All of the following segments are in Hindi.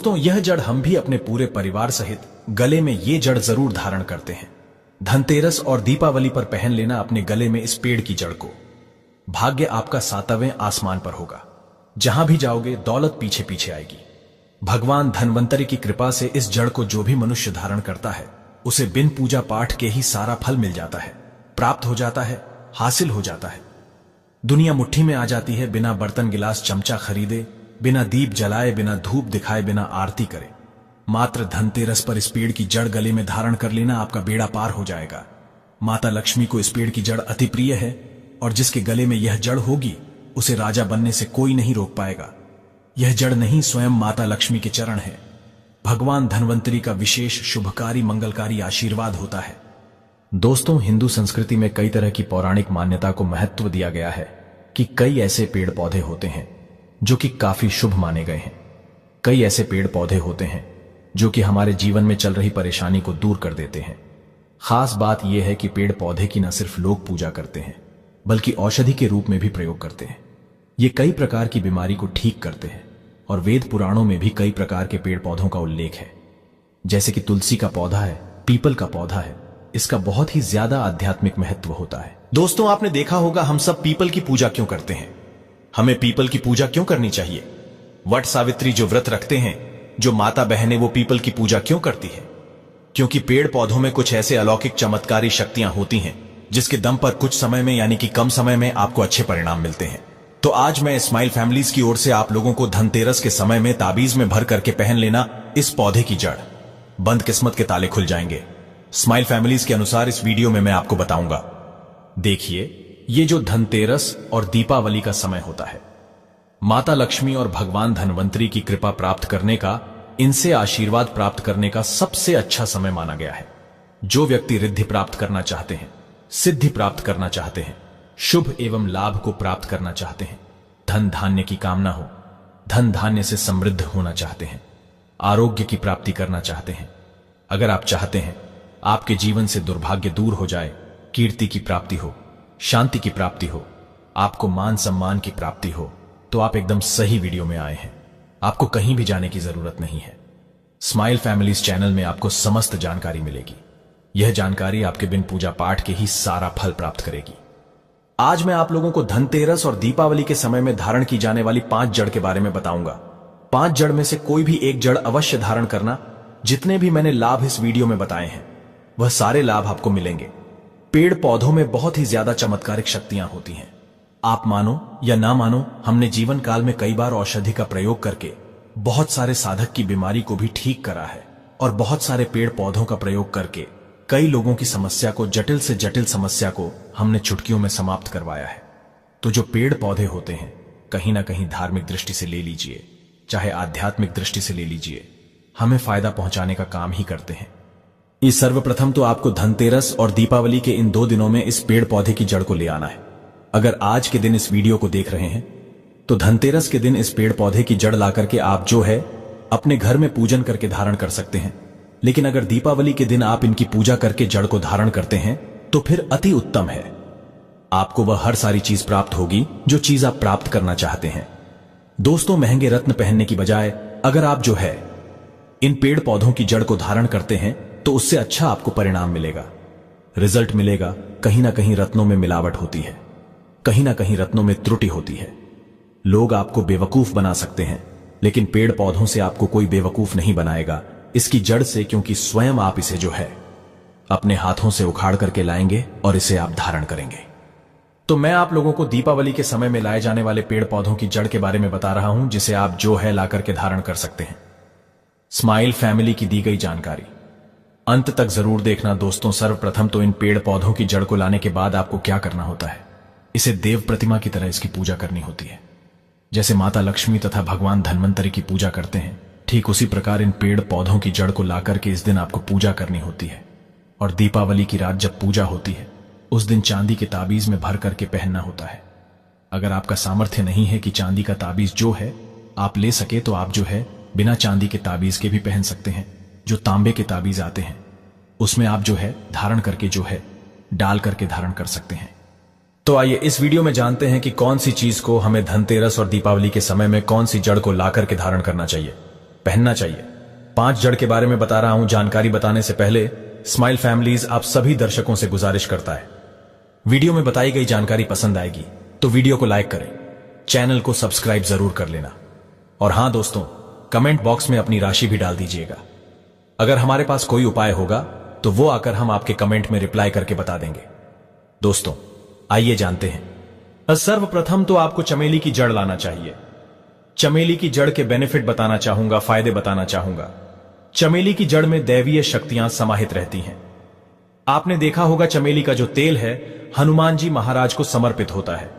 दोस्तों, यह जड़ हम भी अपने पूरे परिवार सहित गले में ये जड़ जरूर धारण करते हैं। धनतेरस और दीपावली पर पहन लेना अपने गले में इस पेड़ की जड़ को। भाग्य आपका 7वें आसमान पर होगा। जहां भी जाओगे दौलत पीछे पीछे आएगी। भगवान धन्वंतरी की कृपा से इस जड़ को जो भी मनुष्य धारण करता है उसे बिन पूजा पाठ के ही सारा फल मिल जाता है, प्राप्त हो जाता है, हासिल हो जाता है। दुनिया मुट्ठी में आ जाती है बिना बर्तन गिलास चमचा खरीदे, बिना दीप जलाए, बिना धूप दिखाए, बिना आरती करे। मात्र धनतेरस पर इस पेड़ की जड़ गले में धारण कर लेना आपका बेड़ा पार हो जाएगा। माता लक्ष्मी को इस पेड़ की जड़ अति प्रिय है और जिसके गले में यह जड़ होगी उसे राजा बनने से कोई नहीं रोक पाएगा। यह जड़ नहीं, स्वयं माता लक्ष्मी के चरण है। भगवान धन्वंतरी का विशेष शुभकारी मंगलकारी आशीर्वाद होता है। दोस्तों, हिंदू संस्कृति में कई तरह की पौराणिक मान्यता को महत्व दिया गया है कि कई ऐसे पेड़ पौधे होते हैं जो कि काफी शुभ माने गए हैं। कई ऐसे पेड़ पौधे होते हैं जो कि हमारे जीवन में चल रही परेशानी को दूर कर देते हैं। खास बात यह है कि पेड़ पौधे की न सिर्फ लोग पूजा करते हैं बल्कि औषधि के रूप में भी प्रयोग करते हैं। ये कई प्रकार की बीमारी को ठीक करते हैं और वेद पुराणों में भी कई प्रकार के पेड़ पौधों का उल्लेख है। जैसे कि तुलसी का पौधा है, पीपल का पौधा है। इसका बहुत ही ज्यादा आध्यात्मिक महत्व होता है। दोस्तों, आपने देखा होगा हम सब पीपल की पूजा क्यों करते हैं। हमें पीपल की पूजा क्यों करनी चाहिए। वट सावित्री जो व्रत रखते हैं, जो माता बहनें, वो पीपल की पूजा क्यों करती है? क्योंकि पेड़ पौधों में कुछ ऐसे अलौकिक चमत्कारी शक्तियां होती हैं जिसके दम पर कुछ समय में यानी कि कम समय में आपको अच्छे परिणाम मिलते हैं। तो आज मैं स्माइल फैमिलीज की ओर से आप लोगों को धनतेरस के समय में ताबीज में भर करके पहन लेना इस पौधे की जड़। बंद किस्मत के ताले खुल जाएंगे। स्माइल फैमिलीज के अनुसार इस वीडियो में मैं आपको बताऊंगा। देखिए, ये जो धनतेरस और दीपावली का समय होता है, माता लक्ष्मी और भगवान धन्वंतरी की कृपा प्राप्त करने का, इनसे आशीर्वाद प्राप्त करने का सबसे अच्छा समय माना गया है। जो व्यक्ति रिद्धि प्राप्त करना चाहते हैं, सिद्धि प्राप्त करना चाहते हैं, शुभ एवं लाभ को प्राप्त करना चाहते हैं, धन धान्य की कामना हो, धन धान्य से समृद्ध होना चाहते हैं, आरोग्य की प्राप्ति करना चाहते हैं, अगर आप चाहते हैं आपके जीवन से दुर्भाग्य दूर हो जाए, कीर्ति की प्राप्ति हो, शांति की प्राप्ति हो, आपको मान सम्मान की प्राप्ति हो, तो आप एकदम सही वीडियो में आए हैं। आपको कहीं भी जाने की जरूरत नहीं है। स्माइल फैमिलीज चैनल में आपको समस्त जानकारी मिलेगी। यह जानकारी आपके बिन पूजा पाठ के ही सारा फल प्राप्त करेगी। आज मैं आप लोगों को धनतेरस और दीपावली के समय में धारण की जाने वाली 5 जड़ के बारे में बताऊंगा। 5 जड़ में से कोई भी एक जड़ अवश्य धारण करना। जितने भी मैंने लाभ इस वीडियो में बताए हैं वह सारे लाभ आपको मिलेंगे। पेड़ पौधों में बहुत ही ज्यादा चमत्कारिक शक्तियां होती हैं। आप मानो या ना मानो, हमने जीवन काल में कई बार औषधि का प्रयोग करके बहुत सारे साधक की बीमारी को भी ठीक करा है और बहुत सारे पेड़ पौधों का प्रयोग करके कई लोगों की समस्या को, जटिल से जटिल समस्या को हमने चुटकियों में समाप्त करवाया है। तो जो पेड़ पौधे होते हैं, कहीं ना कहीं धार्मिक दृष्टि से ले लीजिए, चाहे आध्यात्मिक दृष्टि से ले लीजिए, हमें फायदा पहुंचाने का काम ही करते हैं। इस सर्वप्रथम तो आपको धनतेरस और दीपावली के इन 2 दिनों में इस पेड़ पौधे की जड़ को ले आना है। अगर आज के दिन इस वीडियो को देख रहे हैं तो धनतेरस के दिन इस पेड़ पौधे की जड़ ला करके आप जो है अपने घर में पूजन करके धारण कर सकते हैं। लेकिन अगर दीपावली के दिन आप इनकी पूजा करके जड़ को धारण करते हैं तो फिर अति उत्तम है। आपको वह हर सारी चीज प्राप्त होगी जो चीज आप प्राप्त करना चाहते हैं। दोस्तों, महंगे रत्न पहनने की बजाय अगर आप जो है इन पेड़ पौधों की जड़ को धारण करते हैं तो उससे अच्छा आपको परिणाम मिलेगा, रिजल्ट मिलेगा। कहीं ना कहीं रत्नों में मिलावट होती है, कहीं ना कहीं रत्नों में त्रुटि होती है। लोग आपको बेवकूफ बना सकते हैं, लेकिन पेड़ पौधों से आपको कोई बेवकूफ नहीं बनाएगा इसकी जड़ से, क्योंकि स्वयं आप इसे जो है अपने हाथों से उखाड़ करके लाएंगे और इसे आप धारण करेंगे। तो मैं आप लोगों को दीपावली के समय में लाए जाने वाले पेड़ पौधों की जड़ के बारे में बता रहा हूं, जिसे आप जो है ला करके धारण कर सकते हैं। स्माइल फैमिली की दी गई जानकारी अंत तक जरूर देखना। दोस्तों, सर्वप्रथम तो इन पेड़ पौधों की जड़ को लाने के बाद आपको क्या करना होता है, इसे देव प्रतिमा की तरह इसकी पूजा करनी होती है। जैसे माता लक्ष्मी तथा भगवान धन्वंतरी की पूजा करते हैं, ठीक उसी प्रकार इन पेड़ पौधों की जड़ को लाकर के इस दिन आपको पूजा करनी होती है। और दीपावली की रात जब पूजा होती है उस दिन चांदी के ताबीज में भर करके पहनना होता है। अगर आपका सामर्थ्य नहीं है कि चांदी का ताबीज जो है आप ले सके तो आप जो है बिना चांदी के ताबीज के भी पहन सकते हैं। जो तांबे के ताबीज आते हैं उसमें आप जो है धारण करके जो है डाल करके धारण कर सकते हैं। तो आइए इस वीडियो में जानते हैं कि कौन सी चीज को हमें धनतेरस और दीपावली के समय में कौन सी जड़ को ला करके धारण करना चाहिए। पहनना चाहिए। 5 जड़ के बारे में बता रहा हूं। जानकारी बताने से पहले स्माइल फैमिलीज आप सभी दर्शकों से गुजारिश करता है, वीडियो में बताई गई जानकारी पसंद आएगी तो वीडियो को लाइक करें, चैनल को सब्सक्राइब जरूर कर लेना। और हां दोस्तों, कमेंट बॉक्स में अपनी राशि भी डाल दीजिएगा। अगर हमारे पास कोई उपाय होगा तो वो आकर हम आपके कमेंट में रिप्लाई करके बता देंगे। दोस्तों आइए जानते हैं। सर्वप्रथम तो आपको चमेली की जड़ लाना चाहिए। चमेली की जड़ के बेनिफिट बताना चाहूंगा, फायदे बताना चाहूंगा। चमेली की जड़ में दैवीय शक्तियां समाहित रहती हैं। आपने देखा होगा चमेली का जो तेल है हनुमान जी महाराज को समर्पित होता है।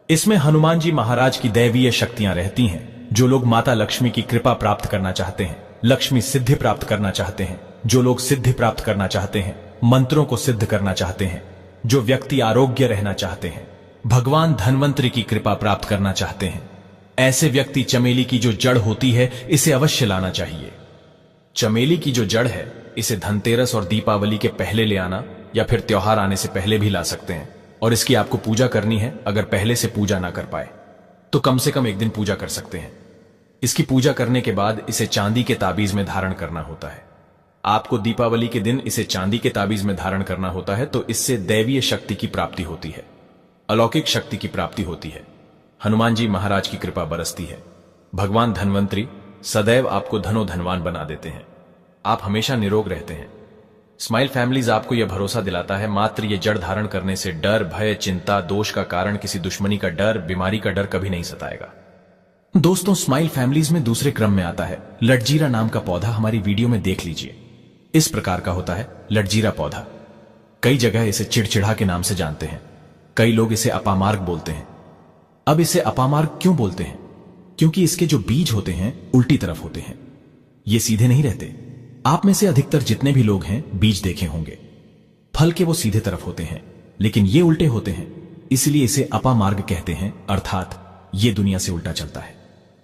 इसमें हनुमान जी महाराज की दैवीय शक्तियां रहती हैं। जो लोग माता लक्ष्मी की कृपा प्राप्त करना चाहते हैं, लक्ष्मी सिद्धि प्राप्त करना चाहते हैं, जो लोग सिद्धि प्राप्त करना चाहते हैं, मंत्रों को सिद्ध करना चाहते हैं, जो व्यक्ति आरोग्य रहना चाहते हैं, भगवान धन्वंतरी की कृपा प्राप्त करना चाहते हैं, ऐसे व्यक्ति चमेली की जो जड़ होती है इसे अवश्य लाना चाहिए। चमेली की जो जड़ है इसे धनतेरस और दीपावली के पहले ले आना या फिर त्योहार आने से पहले भी ला सकते हैं। और इसकी आपको पूजा करनी है। अगर पहले से पूजा ना कर पाए तो कम से कम एक दिन पूजा कर सकते हैं। इसकी पूजा करने के बाद इसे चांदी के ताबीज में धारण करना होता है। आपको दीपावली के दिन इसे चांदी के ताबीज में धारण करना होता है, तो इससे दैवीय शक्ति की प्राप्ति होती है, अलौकिक शक्ति की प्राप्ति होती है, हनुमान जी महाराज की कृपा बरसती है। भगवान धन्वंतरी सदैव आपको धनो धनवान बना देते हैं। आप हमेशा निरोग रहते हैं। स्माइल फैमिलीज आपको यह भरोसा दिलाता है मात्र ये जड़ धारण करने से डर, भय, चिंता, दोष का कारण, किसी दुश्मनी का डर, बीमारी का डर कभी नहीं सताएगा। दोस्तों स्माइल फैमिलीज में दूसरे क्रम में आता है लटजीरा नाम का पौधा। हमारी वीडियो में देख लीजिए, इस प्रकार का होता है लटजीरा पौधा। कई जगह इसे चिड़चिड़ा के नाम से जानते हैं। कई लोग इसे अपामार्ग बोलते हैं। अब इसे अपामार्ग क्यों बोलते हैं? क्योंकि इसके जो बीज होते हैं उल्टी तरफ होते हैं, ये सीधे नहीं रहते। आप में से अधिकतर जितने भी लोग हैं बीज देखे होंगे, फल के वो सीधे तरफ होते हैं, लेकिन ये उल्टे होते हैं, इसलिए इसे अपामार्ग कहते हैं, अर्थात ये दुनिया से उल्टा चलता है।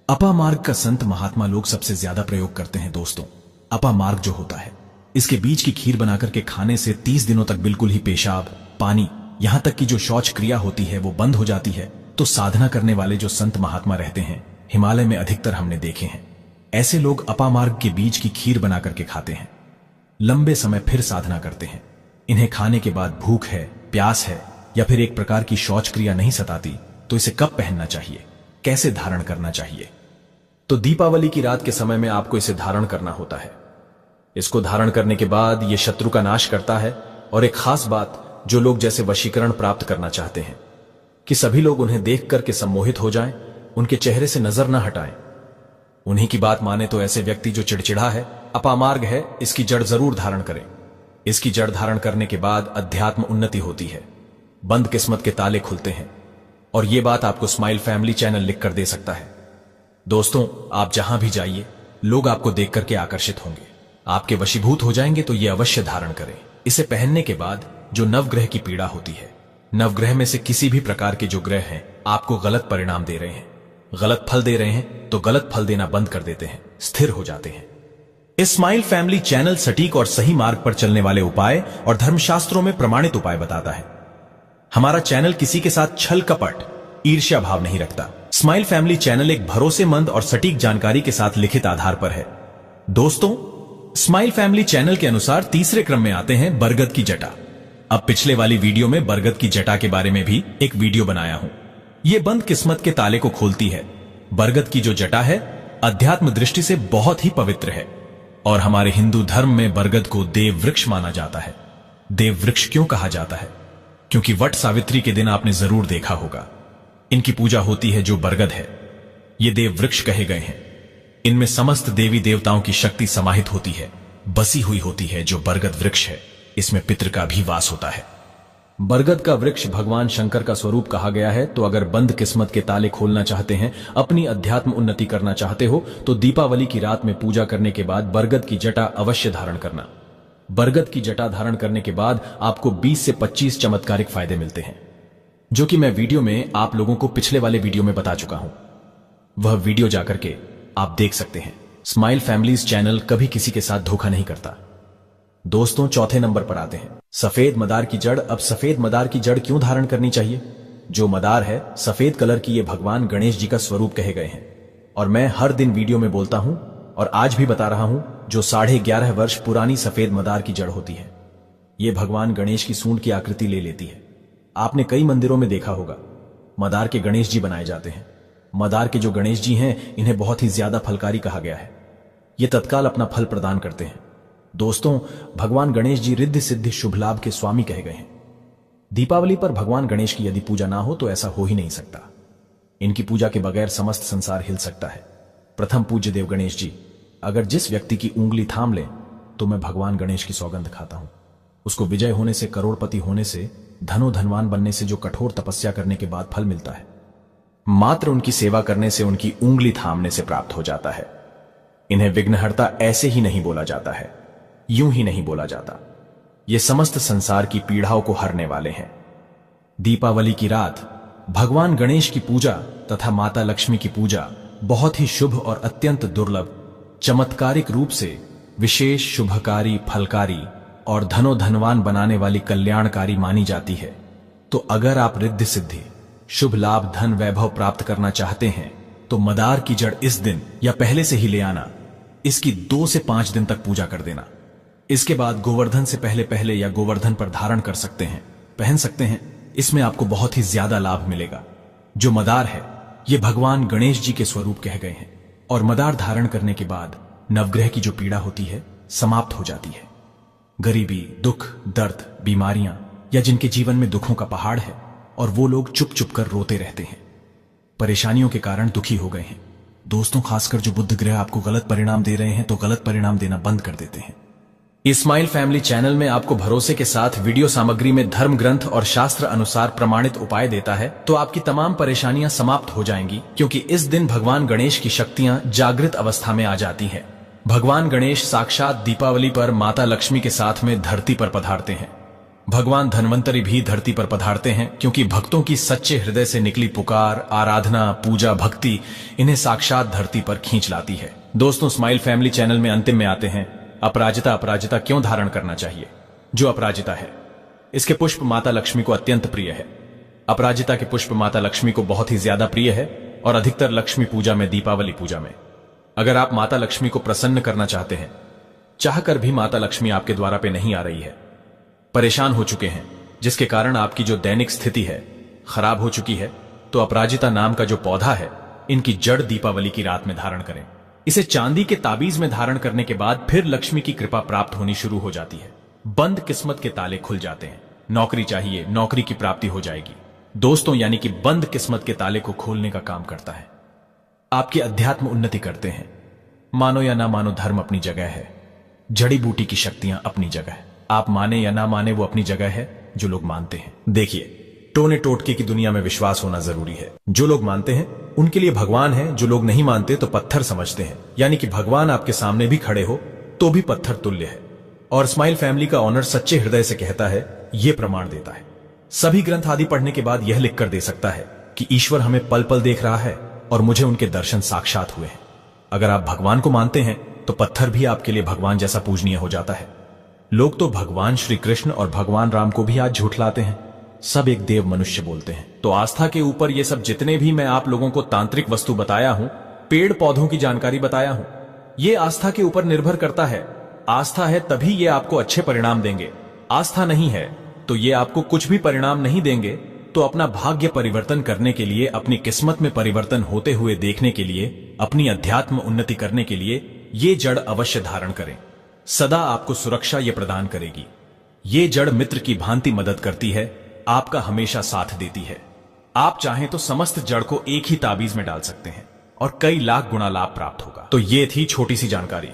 अपामार्ग का संत महात्मा लोग सबसे ज्यादा प्रयोग करते हैं। दोस्तों अपामार्ग जो होता है इसके बीज की खीर बनाकर के खाने से 30 दिनों तक बिल्कुल ही पेशाब, पानी, यहां तक कि जो शौच क्रिया होती है वो बंद हो जाती है। तो साधना करने वाले जो संत महात्मा रहते हैं हिमालय में अधिकतर हमने देखे हैं, ऐसे लोग अपामार्ग के बीज की खीर बना करके खाते हैं, लंबे समय फिर साधना करते हैं। इन्हें खाने के बाद भूख है, प्यास है या फिर एक प्रकार की शौच क्रिया नहीं सताती, तो इसे कब पहनना चाहिए, कैसे धारण करना चाहिए? तो दीपावली की रात के समय में आपको इसे धारण करना होता है। इसको धारण करने के बाद यह शत्रु का नाश करता है। और एक खास बात, जो लोग जैसे वशीकरण प्राप्त करना चाहते हैं कि सभी लोग उन्हें देख करके सम्मोहित हो जाएं, उनके चेहरे से नजर न हटाएं, उन्हीं की बात माने तो ऐसे व्यक्ति जो चिड़चिड़ा है, अपामार्ग है, इसकी जड़ जरूर धारण करें। इसकी जड़ धारण करने के बाद अध्यात्म उन्नति होती है, बंद किस्मत के ताले खुलते हैं। और यह बात आपको स्माइल फैमिली चैनल लिख कर दे सकता है। दोस्तों आप जहां भी जाइए लोग आपको देख करके आकर्षित होंगे, आपके वशीभूत हो जाएंगे, तो यह अवश्य धारण करें। इसे पहनने के बाद जो नवग्रह की पीड़ा होती है, नवग्रह में से किसी भी प्रकार के जो ग्रह हैं आपको गलत परिणाम दे रहे हैं, गलत फल दे रहे हैं, तो गलत फल देना बंद कर देते हैं, स्थिर हो जाते हैं। इस स्माइल फैमिली चैनल सटीक और सही मार्ग पर चलने वाले उपाय और धर्मशास्त्रों में प्रमाणित उपाय बताता है। हमारा चैनल किसी के साथ छल कपट, ईर्ष्या भाव नहीं रखता। स्माइल फैमिली चैनल एक भरोसेमंद और सटीक जानकारी के साथ लिखित आधार पर है। दोस्तों स्माइल फैमिली चैनल के अनुसार तीसरे क्रम में आते हैं बरगद की जटा। अब पिछले वाली वीडियो में बरगद की जटा के बारे में भी एक वीडियो बनाया हूं। यह बंद किस्मत के ताले को खोलती है। बरगद की जो जटा है अध्यात्म दृष्टि से बहुत ही पवित्र है और हमारे हिंदू धर्म में बरगद को देव वृक्ष माना जाता है। देव वृक्ष क्यों कहा जाता है? क्योंकि वट सावित्री के दिन आपने जरूर देखा होगा, इनकी पूजा होती है जो बरगद है। ये देव वृक्ष कहे गए हैं। इनमें समस्त देवी देवताओं की शक्ति समाहित होती है, बसी हुई होती है। जो बरगद वृक्ष है इसमें पितृ का भी वास होता है। बरगद का वृक्ष भगवान शंकर का स्वरूप कहा गया है। तो अगर बंद किस्मत के ताले खोलना चाहते हैं, अपनी अध्यात्म उन्नति करना चाहते हो, तो दीपावली की रात में पूजा करने के बाद बरगद की जटा अवश्य धारण करना। बरगद की जटा धारण करने के बाद आपको 20 से 25 चमत्कारिक फायदे मिलते हैं, जो कि मैं वीडियो में आप लोगों को पिछले वाले वीडियो में बता चुका हूं। वह वीडियो जाकर के आप देख सकते हैं। स्माइल फैमिलीज चैनल कभी किसी के साथ धोखा नहीं करता। दोस्तों चौथे नंबर पर आते हैं सफेद मदार की जड़। अब सफेद मदार की जड़ क्यों धारण करनी चाहिए? जो मदार है सफेद कलर की, ये भगवान गणेश जी का स्वरूप कहे गए हैं और मैं हर दिन वीडियो में बोलता हूं और आज भी बता रहा हूं, जो 11.5 वर्ष पुरानी सफेद मदार की जड़ होती है। ये भगवान गणेश की सूंड की आकृति ले लेती है। आपने कई मंदिरों में देखा होगा, मदार के गणेश जी बनाए जाते हैं। मदार के जो गणेश जी हैं, इन्हें बहुत ही ज्यादा फलकारी कहा गया है। ये तत्काल अपना फल प्रदान करते हैं। दोस्तों, भगवान गणेश जी रिद्धि सिद्धि शुभ लाभ के स्वामी कहे गए हैं। दीपावली पर भगवान गणेश की यदि पूजा ना हो तो ऐसा हो ही नहीं सकता। इनकी पूजा के बगैर समस्त संसार हिल सकता है। प्रथम पूज्य देव गणेश जी, अगर जिस व्यक्ति की उंगली थाम ले तो मैं भगवान गणेश की सौगंध खाता हूं। उसको विजय होने से, करोड़पति होने से, धनवान बनने से जो कठोर तपस्या करने के बाद फल मिलता है, मात्र उनकी सेवा करने से, उनकी उंगली थामने से प्राप्त हो जाता है। इन्हें विघ्नहर्ता ऐसे ही नहीं बोला जाता है, यूं ही नहीं बोला जाता। ये समस्त संसार की पीड़ाओं को हरने वाले हैं। दीपावली की रात भगवान गणेश की पूजा तथा माता लक्ष्मी की पूजा बहुत ही शुभ और अत्यंत दुर्लभ, चमत्कारिक रूप से विशेष शुभकारी, फलकारी और धनवान बनाने वाली कल्याणकारी मानी जाती है। तो अगर आप रिद्धि सिद्धि, शुभ लाभ, धन वैभव प्राप्त करना चाहते हैं तो मदार की जड़ इस दिन या पहले से ही ले आना। इसकी 2 से 5 दिन तक पूजा कर देना। इसके बाद गोवर्धन से पहले या गोवर्धन पर धारण कर सकते हैं, पहन सकते हैं। इसमें आपको बहुत ही ज्यादा लाभ मिलेगा। जो मदार है, ये भगवान गणेश जी के स्वरूप कह गए हैं। और मदार धारण करने के बाद नवग्रह की जो पीड़ा होती है समाप्त हो जाती है। गरीबी, दुख, दर्द, बीमारियां या जिनके जीवन में दुखों का पहाड़ है और वो लोग चुप चुप कर रोते रहते हैं, परेशानियों के कारण दुखी हो गए हैं। दोस्तों, खासकर जो बुध ग्रह आपको गलत परिणाम दे रहे हैं तो गलत परिणाम देना बंद कर देते हैं। इस्माइल फैमिली चैनल में आपको भरोसे के साथ वीडियो सामग्री में धर्म ग्रंथ और शास्त्र अनुसार प्रमाणित उपाय देता है, तो आपकी तमाम परेशानियां समाप्त हो जाएंगी, क्योंकि इस दिन भगवान गणेश की शक्तियां जागृत अवस्था में आ जाती हैं। भगवान गणेश साक्षात दीपावली पर माता लक्ष्मी के साथ में धरती पर पधारते हैं। भगवान धन्वंतरी भी धरती पर पधारते हैं, क्योंकि भक्तों की सच्चे हृदय से निकली पुकार, आराधना, पूजा, भक्ति इन्हें साक्षात धरती पर खींच लाती है। दोस्तों, स्माइल फैमिली चैनल में अंतिम में आते हैं, अपराजिता क्यों धारण करना चाहिए। जो अपराजिता है, इसके पुष्प माता लक्ष्मी को अत्यंत प्रिय है। अपराजिता के पुष्प माता लक्ष्मी को बहुत ही ज्यादा प्रिय है और अधिकतर लक्ष्मी पूजा में, दीपावली पूजा में। अगर आप माता लक्ष्मी को प्रसन्न करना चाहते हैं, चाहकर भी माता लक्ष्मी आपके द्वारा पे नहीं आ रही है, परेशान हो चुके हैं, जिसके कारण आपकी जो दैनिक स्थिति है खराब हो चुकी है, तो अपराजिता नाम का जो पौधा है, इनकी जड़ दीपावली की रात में धारण करें। इसे चांदी के ताबीज में धारण करने के बाद फिर लक्ष्मी की कृपा प्राप्त होनी शुरू हो जाती है। बंद किस्मत के ताले खुल जाते हैं। नौकरी चाहिए, नौकरी की प्राप्ति हो जाएगी। दोस्तों, यानी कि बंद किस्मत के ताले को खोलने का काम करता है। आपकी अध्यात्म उन्नति करते हैं। मानो या ना मानो, धर्म अपनी जगह है, जड़ी बूटी की शक्तियां अपनी जगह है। आप माने या ना माने, वो अपनी जगह है जो लोग मानते हैं। देखिए, टोने टोटके की दुनिया में विश्वास होना जरूरी है। जो लोग मानते हैं उनके लिए भगवान है, जो लोग नहीं मानते तो पत्थर समझते हैं। यानी कि भगवान आपके सामने भी खड़े हो तो भी पत्थर तुल्य है। और स्माइल फैमिली का ऑनर सच्चे हृदय से कहता है, यह प्रमाण देता है। सभी ग्रंथ आदि पढ़ने के बाद यह लिखकर दे सकता है कि ईश्वर हमें पल पल देख रहा है और मुझे उनके दर्शन साक्षात हुए हैं। अगर आप भगवान को मानते हैं तो पत्थर भी आपके लिए भगवान जैसा पूजनीय हो जाता है। लोग तो भगवान श्री कृष्ण और भगवान राम को भी आज झूठलाते हैं। सब एक देव मनुष्य बोलते हैं। तो आस्था के ऊपर ये सब जितने भी मैं आप लोगों को तांत्रिक वस्तु बताया हूं, पेड़ पौधों की जानकारी बताया हूं, ये आस्था के ऊपर निर्भर करता है। आस्था है तभी ये आपको अच्छे परिणाम देंगे। आस्था नहीं है तो ये आपको कुछ भी परिणाम नहीं देंगे। तो अपना भाग्य परिवर्तन करने के लिए, अपनी किस्मत में परिवर्तन होते हुए देखने के लिए, अपनी अध्यात्म उन्नति करने के लिए ये जड़ अवश्य धारण करें। सदा आपको सुरक्षा ये प्रदान करेगी। ये जड़ मित्र की भांति मदद करती है, आपका हमेशा साथ देती है। आप चाहें तो समस्त जड़ को एक ही ताबीज में डाल सकते हैं और कई लाख गुना लाभ प्राप्त होगा। तो ये थी छोटी सी जानकारी।